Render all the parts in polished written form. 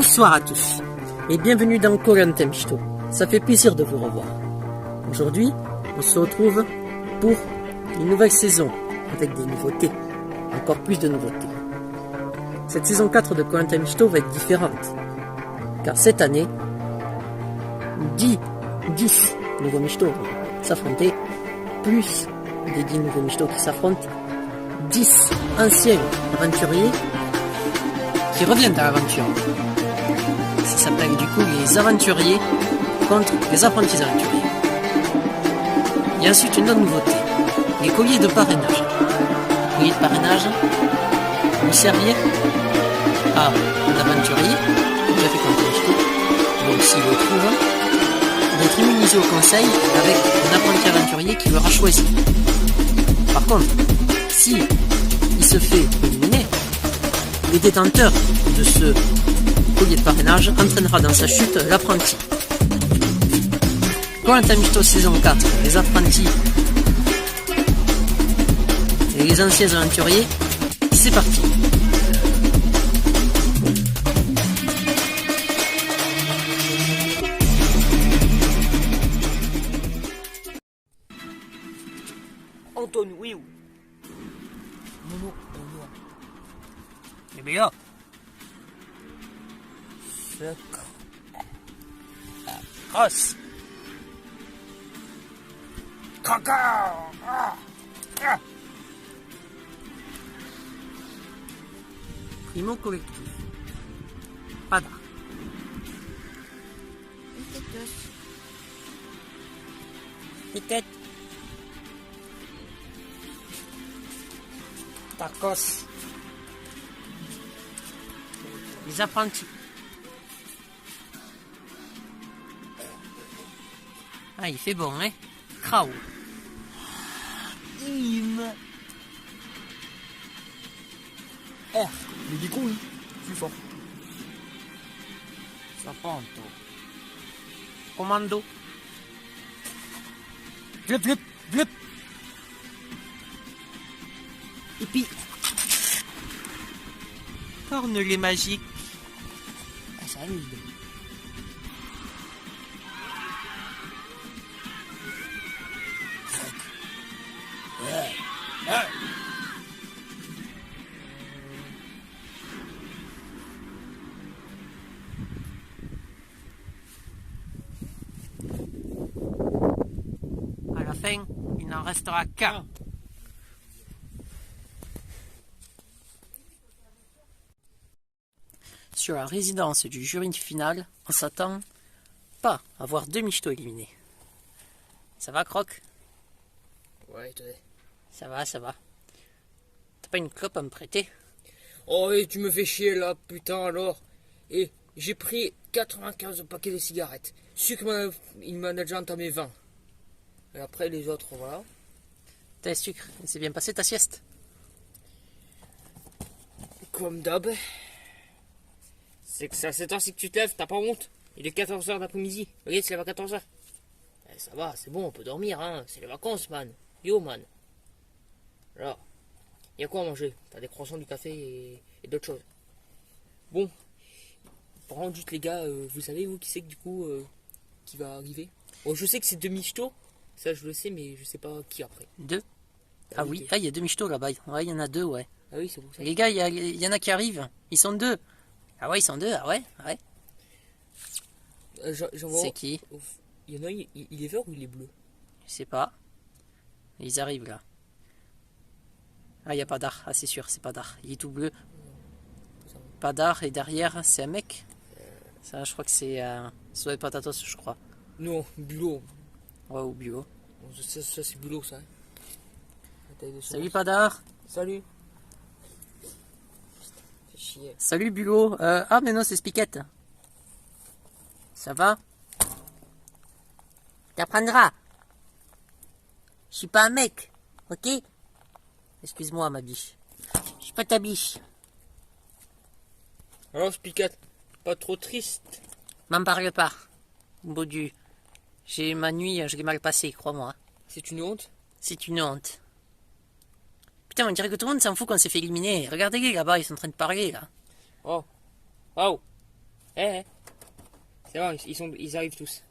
Bonsoir à tous et bienvenue dans Koh-Lanta Mishito. Ça fait plaisir de vous revoir. Aujourd'hui, on se retrouve pour une nouvelle saison avec des nouveautés, encore plus de nouveautés. Cette saison 4 de Koh-Lanta Mishito va être différente, car cette année, 10 nouveaux Mishito vont s'affronter, plus des 10 nouveaux Mishito qui s'affrontent, 10 anciens aventuriers qui reviennent à l'aventure. Ça s'appelle du coup les aventuriers contre les apprentis aventuriers. Il y a ensuite une autre nouveauté, les colliers de parrainage. Les colliers de parrainage vont servir à un aventurier qui a fait Koh-Lanta Mishito, donc s'il le trouve, d'être immunisé au conseil avec un apprenti aventurier qui l'aura choisi. Par contre, si il se fait éliminer, le détenteur de ce collier de parrainage entraînera dans sa chute l'apprenti. Koh-Lanta Mishito saison 4, les apprentis et les anciens aventuriers, c'est parti. Anton, oui ou Non. Eh bien, cross. Caca. Primo collectif. Pada. Piquet. Tacos. Les apprentis. Ah, il fait bon, hein? Krao. Im. R, mais du coup, oui, plus fort. Saponto. Commando. Glep. Et puis, cornelet magique. Ah, ça arrive. À la fin, il n'en restera qu'un. Sur la résidence du jury final, on s'attend pas à voir 2 Mishito éliminés. Ça va, Croc? Ouais, tenez. Ça va. T'as pas une clope à me prêter? Oh, et tu me fais chier là, putain, alors. Et j'ai pris 95 paquets de cigarettes. Sucre, il m'en a déjà entamé 20. Et après, les autres, voilà. T'as sucre, c'est bien passé ta sieste? Comme d'hab. C'est que c'est à cette heure-ci que tu te lèves, t'as pas honte? Il est 14h d'après-midi. Regarde, il se lève à 14h. Ça va, c'est bon, on peut dormir, hein. C'est les vacances, man. Yo, man. Alors, il y a quoi à manger? T'as des croissants, du café et d'autres choses. Bon, par contre, juste les gars, vous savez, vous, qui c'est que du coup, qui va arriver? Bon, je sais que c'est 2 Mishito, ça je le sais, mais je sais pas qui après. 2? Ah oui, il y a 2 Mishito là-bas. Ouais, il y en a 2, ouais. Ah oui, c'est pour ça. Les gars, il y en a qui arrivent. Ils sont 2. Ah ouais, ils sont 2, ah ouais. J'en vois. C'est qui? Il y en a, il est vert ou il est bleu? Je sais pas. Ils arrivent là. Ah, il n'y a pas d'art. Ah, c'est sûr, c'est pas d'art. Il est tout bleu. Pas d'art. Et derrière, c'est un mec. Ça, je crois que c'est... ça doit être Patatos, je crois. Non, bulot. Ouais, ou Bio. Ça c'est bulot, ça. Salut, pas d'art. Salut. Fais chier. Salut, Bulot. Ah, mais non, c'est Spiquette. Ça va? T'apprendras. Je suis pas un mec, ok? Excuse-moi, ma biche. Je suis pas ta biche. Alors, Spicat, pas trop triste? M'en parle pas. Beau Dieu. J'ai ma nuit, je l'ai mal passée, crois-moi. C'est une honte? C'est une honte. Putain, on dirait que tout le monde s'en fout qu'on s'est fait éliminer. Regardez-les là-bas, ils sont en train de parler là. Oh. Oh. Eh, c'est bon, ils arrivent tous.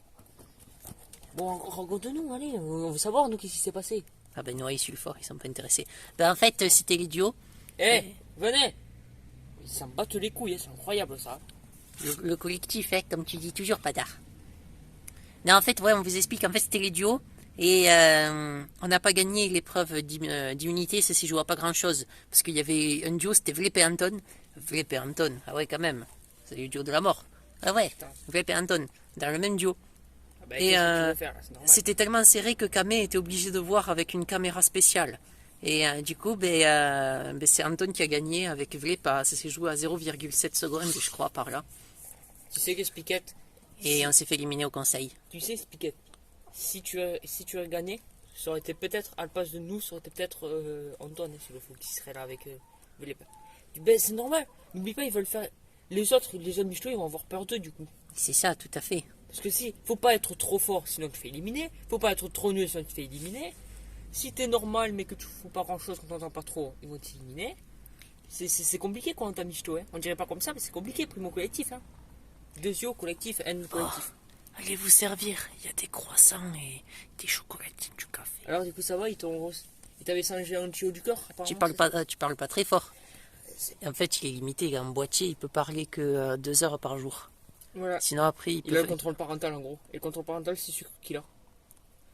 Bon, raconte-nous, allez, on veut savoir, nous, qu'est-ce qui s'est passé. Ah ben Noah, il suit fort, ils sont pas intéressés. Ben en fait, c'était l'idiot. Eh, venez. Ils s'en battent les couilles, hein, c'est incroyable, ça. Le collectif, hein, comme tu dis toujours, Padar. Non, en fait, ouais, on vous explique. En fait, c'était les duos. Et on n'a pas gagné l'épreuve d'immunité. Ça s'est joué à pas grand-chose. Parce qu'il y avait un duo, c'était Vlep et Anton. Vlep et Anton, ah ouais, quand même. C'est le duo de la mort. Ah ouais, Vlep et Anton, dans le même duo. Ah bah, Et qu'est-ce que tu veux faire, là, c'est normal. c'était tellement serré que Kamé était obligé de voir avec une caméra spéciale. Et du coup, c'est Anton qui a gagné avec Vlep. Ça s'est joué à 0,7 secondes, je crois, par là. Tu sais que Spiquette, Et on s'est fait éliminer au conseil. tu sais, Spiquette, si tu as gagné, ça aurait été peut-être, à la place de nous, ça aurait été peut-être Antoine, s'il le faut, qui serait là avec Vlep. Ben, c'est normal, n'oublie pas, ils veulent faire. Les autres Michto, ils vont avoir peur d'eux, du coup. C'est ça, tout à fait. Parce que si, faut pas être trop fort, sinon tu te fais éliminer. Faut pas être trop nul, sinon tu te fais éliminer. Si t'es normal, mais que tu fous pas grand chose, qu'on t'entend pas trop, ils vont t'éliminer. C'est compliqué quand t'as Michto, hein. On dirait pas comme ça, mais c'est compliqué, primo collectif, hein. Deuxio collectif, N collectif. Allez vous servir, il y a des croissants et des chocolatines du café. Alors du coup ça va, ils t'avaient changé un tuyau du corps apparemment, Tu parles pas très fort. En fait, il est limité, il est en boîtier, il peut parler que 2 heures par jour. Voilà. Sinon après, Il a le contrôle parental en gros. Et le contrôle parental c'est Sucre qu'il a.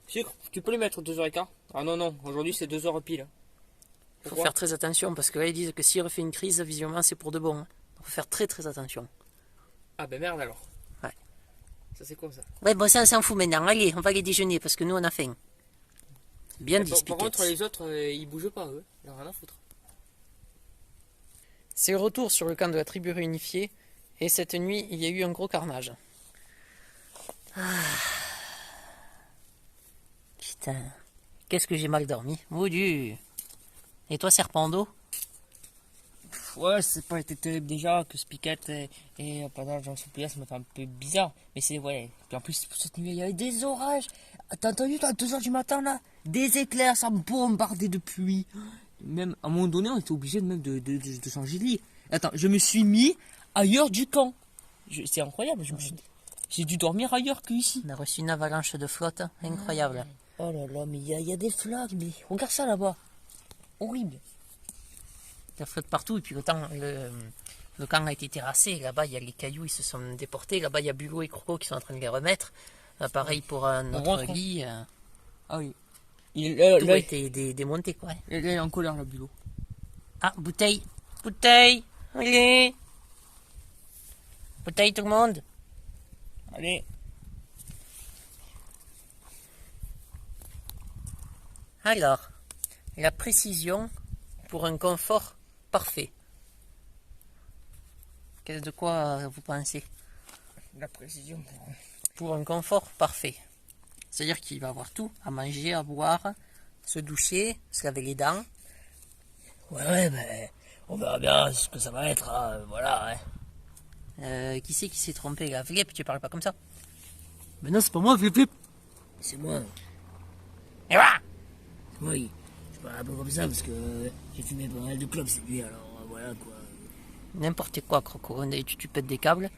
Sucre, tu peux lui mettre 2h15. Ah non, aujourd'hui c'est 2 heures pile. Faut faire très attention parce que là ils disent que s'il refait une crise, visiblement c'est pour de bon. Hein. Faut faire très très attention. Ah ben merde alors. Ouais. Ça c'est quoi ça? Ouais, bon ça on s'en fout maintenant. Allez, on va aller déjeuner parce que nous on a faim. Bien dit, Par contre les autres ils bougent pas eux. Ils n'ont rien à foutre. C'est le retour sur le camp de la tribu réunifiée. Et cette nuit, il y a eu un gros carnage. Putain. Qu'est-ce que j'ai mal dormi. Moudu. Et toi, serpent d'eau? Ouais, c'est pas été terrible déjà que Spiquette et pendant Jean Souplia, ça m'a fait un peu bizarre. Mais c'est ouais. Puis en plus, cette nuit, il y avait des orages. T'as entendu à 2h du matin là? Des éclairs, ça me bombardait de pluie. Même à un moment donné, on était obligé de changer de lit. Attends, je me suis mis ailleurs du camp. C'est incroyable, j'ai dû dormir ailleurs qu'ici. On a reçu une avalanche de flotte. Incroyable. Oh là là, mais il y a des flaques, mais regarde ça là-bas. Horrible. Ça flotte partout. Et puis le camp a été terrassé. Là-bas, il y a les cailloux, ils se sont déportés. Là-bas, il y a Bulot et Croco qui sont en train de les remettre. Pareil pour notre lit. Ah oui. Tout a été démonté, quoi. Il est en colère, là, Bulot. Ah, bouteille. Bouteille. Allez. Bouteille, tout le monde. Allez. Alors, la précision pour un confort parfait. De quoi vous pensez? La précision. Pour un confort parfait. C'est-à-dire qu'il va avoir tout, à manger, à boire, se doucher, se laver les dents. Ouais, mais on verra bien ce que ça va être, hein, voilà. Hein. Qui c'est qui s'est trompé là? Vlep, tu parles pas comme ça. Mais non, c'est pas moi, Vlep. C'est moi. Et voilà. Oui, je parle un peu comme ça parce que j'ai fumé pas mal de clopes cette nuit, alors voilà quoi. N'importe quoi, Croco, tu pètes des câbles.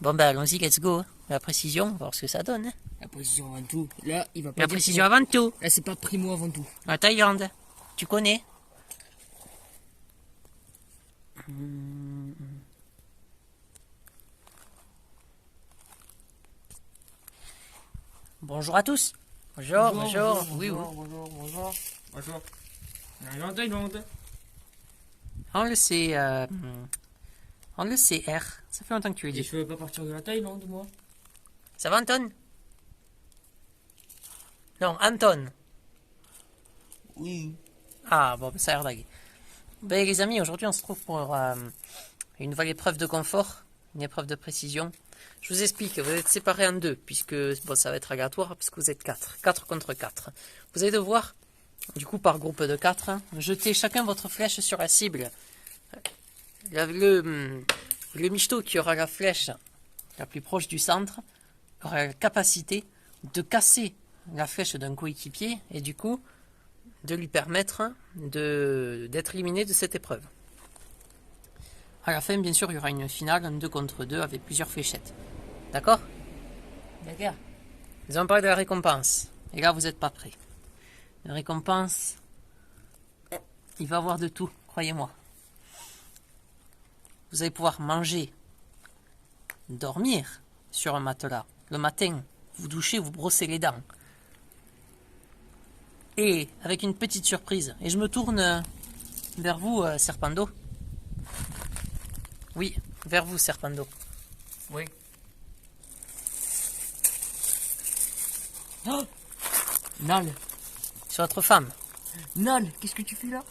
Bon ben allons-y, let's go. Hein. La précision, on va voir ce que ça donne. Hein. La précision avant tout. Là, il va pas La dire précision avant tout. Là, c'est pas primo avant tout. La Thaïlande, tu connais. Bonjour à tous. Bonjour. Oui. Bonjour. On arrive en Thaïlande. On le sait. On le sait, R. Ça fait longtemps que tu le Et dis. je veux pas partir de la Thaïlande, moi. Ça va, Anton? Non, Anton. Oui. Ah, bon, ça a l'air d'aller. Ben, les amis, aujourd'hui, on se trouve pour une nouvelle épreuve de confort, une épreuve de précision. Je vous explique, vous êtes séparés en deux, puisque bon, ça va être aléatoire, puisque vous êtes 4. 4 contre 4. Vous allez devoir, du coup, par groupe de 4, jeter chacun votre flèche sur la cible. Le michto qui aura la flèche la plus proche du centre aura la capacité de casser la flèche d'un coéquipier et du coup de lui permettre d'être éliminé de cette épreuve. À la fin, bien sûr, il y aura une finale, un 2 contre 2 avec plusieurs fléchettes. D'accord? D'accord. Nous allons parler de la récompense. Et là, vous n'êtes pas prêts. La récompense, il va y avoir de tout, croyez-moi. Vous allez pouvoir manger, dormir sur un matelas. Le matin, vous douchez, vous brossez les dents. Et avec une petite surprise. Et je me tourne vers vous, Serpando. Oui, vers vous, Serpando. Oui. Oh, Nal. sur votre femme. Nal, qu'est-ce que tu fais là?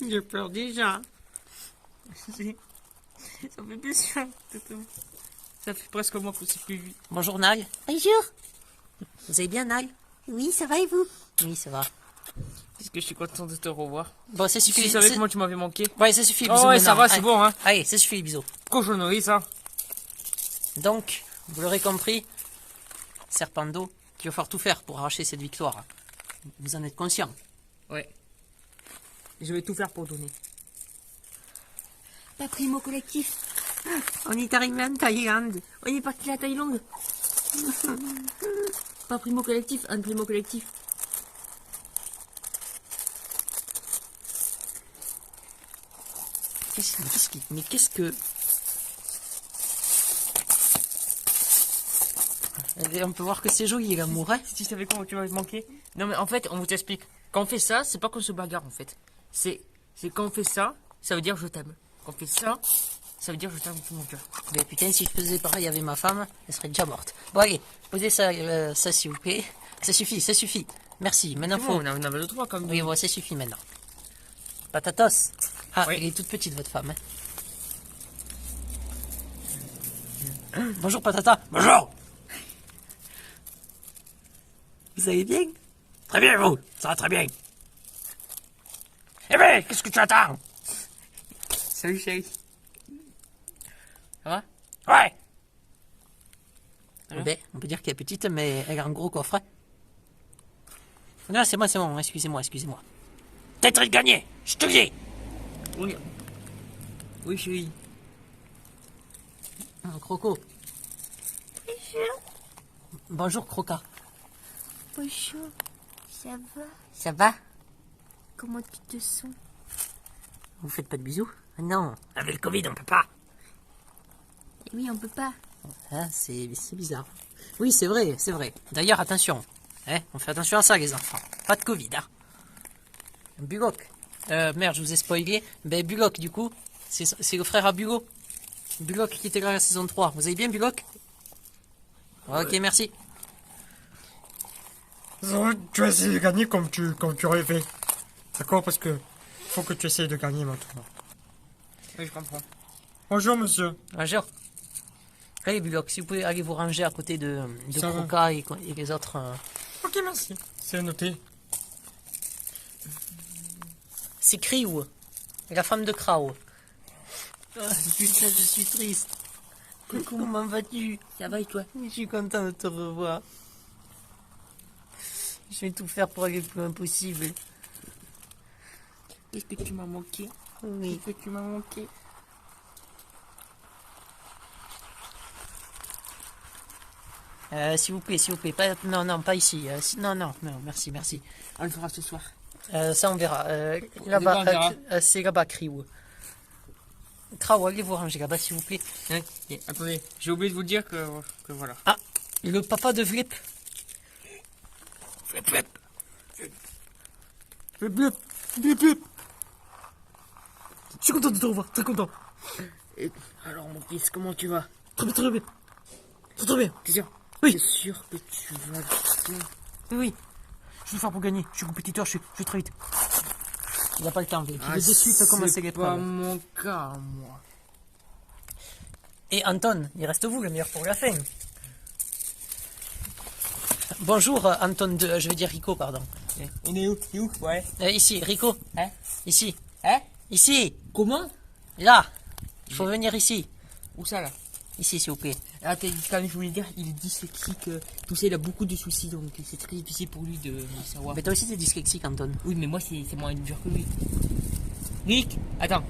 J'ai peur déjà. Ça fait plaisir. Ça fait presque un mois qu'on s'est plus vu. Bonjour, Nal. Bonjour. Vous allez bien, Nal? Oui, ça va et vous? Oui, ça va. Est-ce que je suis content de te revoir? Bon, ça Tu suffit. savais c'est- comment tu m'avais manqué? Ouais, ça suffit. Oh bisous ouais, ça maintenant. va, c'est Allez. bon, hein. Allez, ça suffit, les bisous. Cochonnerie, ça. Donc, vous l'aurez compris, Serpando, qu'il va falloir tout faire pour arracher cette victoire. Vous en êtes conscient? Ouais. Je vais tout faire pour donner. Pas primo collectif. On est arrivé en Thaïlande. On est parti à la Thaïlande. Pas primo collectif, un primo collectif. Mais qu'est-ce que... Eh, on peut voir que c'est joli, l'amour, hein? Si tu savais comment tu m'avais manqué. Non, mais en fait, on vous explique. Quand on fait ça, c'est pas qu'on se bagarre, en fait. C'est quand on fait ça, ça veut dire je t'aime. Quand on fait ça, ça veut dire je t'aime avec tout mon cœur. Mais putain, si je faisais pareil avec ma femme, elle serait déjà morte. Bon, allez, posez ça, ça s'il vous plaît. Ça suffit, ça suffit. Merci, maintenant C'est faut... bon, on avait le droit, comme Oui, bon, ça suffit maintenant. Patatos. Ah, Oui. elle est toute petite, votre femme. Hein. Bonjour, Patata. Bonjour. Vous allez bien? Très bien, vous. Ça va très bien. Eh bien, qu'est-ce que tu attends? Salut, chérie. Ça va? Ouais. Alors Ben, on peut dire qu'elle est petite, mais elle a un gros coffre. Non, c'est bon, excusez-moi. T'as de gagner, je te le dis. Oui. Oui, chérie. Croco. Bonjour, Croca. Bonjour. Ça va? Ça va? Comment tu te sens? Vous faites pas de bisous? Non, avec le Covid, on peut pas. Oui, on peut pas. Ah, c'est bizarre. Oui, c'est vrai. D'ailleurs, attention. Hein, on fait attention à ça, les enfants. Pas de Covid, hein. Bullock. Merde, je vous ai spoilé. Ben, Bullock, du coup, c'est le frère à Bullock. Bullock qui était là la saison 3. Vous allez bien, Bullock? Ok, merci. Tu vas essayer de gagner comme tu rêvais. D'accord? Parce que faut que tu essayes de gagner maintenant. Oui, je comprends. Bonjour, monsieur. Bonjour. Allez, Bullock, si vous pouvez aller vous ranger à côté de Ça va. Croca et les autres. Ok, merci. C'est noté. C'est Kriou, la femme de Krao. Putain, je suis triste. Comment vas-tu? Ça va et toi? Je suis content de te revoir. Je vais tout faire pour aller le plus loin possible. Est-ce que tu m'as manqué? Oui. Est-ce que tu m'as manqué? S'il vous plaît, pas, non, pas ici. Non, merci. On le fera ce soir. Ça, on verra. Là-bas, on verra. C'est là-bas, Kriou. Krao, allez vous ranger là-bas, s'il vous plaît. Hein, et attendez, j'ai oublié de vous dire que voilà. Ah, le papa de Vlip. Flip. Je suis content de te revoir, très content. Et alors, mon fils, comment tu vas? Très bien. Très bien. T'es sûr? Oui. T'es sûr que tu vas bien? Oui, Je vais faire pour gagner. Je suis compétiteur, je vais très vite. il n'a pas le temps, Vlip. Il est de suite à commencer C'est pas l'épreuve. mon cas, moi. Et Anton, il reste vous le meilleur pour la fin. Bonjour Anton 2, je vais dire Rico, pardon. Il est où? Ouais. Ici, Rico. Hein? Ici. Hein? Ici. Comment? Là. Il faut venir ici. Où ça, là? Ici, s'il vous plaît. Attends, quand même, je voulais dire, il est dyslexique. Tout ça, il a beaucoup de soucis, donc c'est très difficile pour lui de savoir. Mais toi aussi, t'es dyslexique, Anton. Oui, mais moi, c'est moins dur que lui. Rick, attends.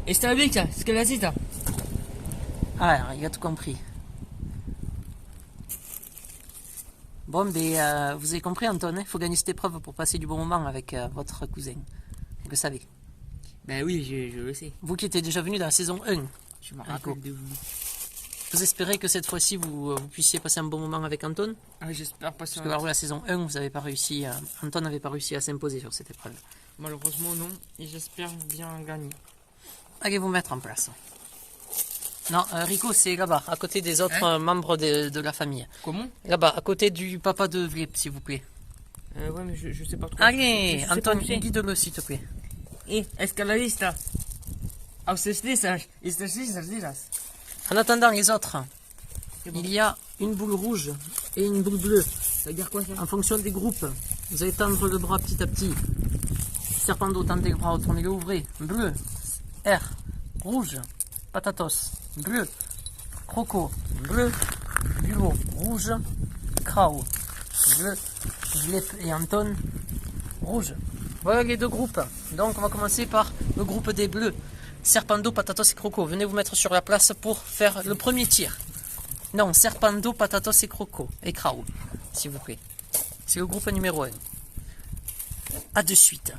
Et c'est avec ça, ce qu'elle a dit, ça. Ah, il a tout compris. Bon, ben, vous avez compris, Anton, il faut gagner cette épreuve pour passer du bon moment avec votre cousin. Vous le savez. Ben oui, je le sais. Vous qui étiez déjà venu dans la saison 1, Je me rappelle de vous. vous espérez que cette fois-ci, vous puissiez passer un bon moment avec Anton? Ah, j'espère pas Parce que lors de la saison 1, vous n'avez pas réussi, Anton n'avait pas réussi à s'imposer sur cette épreuve. Malheureusement, non. Et j'espère bien gagner. Allez vous mettre en place. Non, Rico, c'est là-bas, à côté des autres membres de la famille. Comment? Là-bas, à côté du papa de Vlip, s'il vous plaît. Ouais, mais je sais pas trop. Allez, Je sais Anton, pas où c'est. guide-le, s'il te plaît. Eh, escaladista. Ah, c'est ça. En attendant les autres, C'est bon. il y a une boule rouge et une boule bleue. Ça veut dire quoi, ça? En fonction des groupes, vous allez tendre le bras petit à petit. Serpendo, tendez le bras, tournez-le, ouvrez. Bleu, R. Rouge, Patatos. Bleu, Croco. Bleu, Bulot. Rouge, Krao. Bleu, Vlep et Anton. Rouge. Voilà les deux groupes. Donc on va commencer par le groupe des bleus. Serpendo, Patatos et Croco. Venez vous mettre sur la place pour faire le premier tir. Non, Serpendo, Patatos et Croco. Et Krao, s'il vous plaît. C'est le groupe numéro 1. A de suite.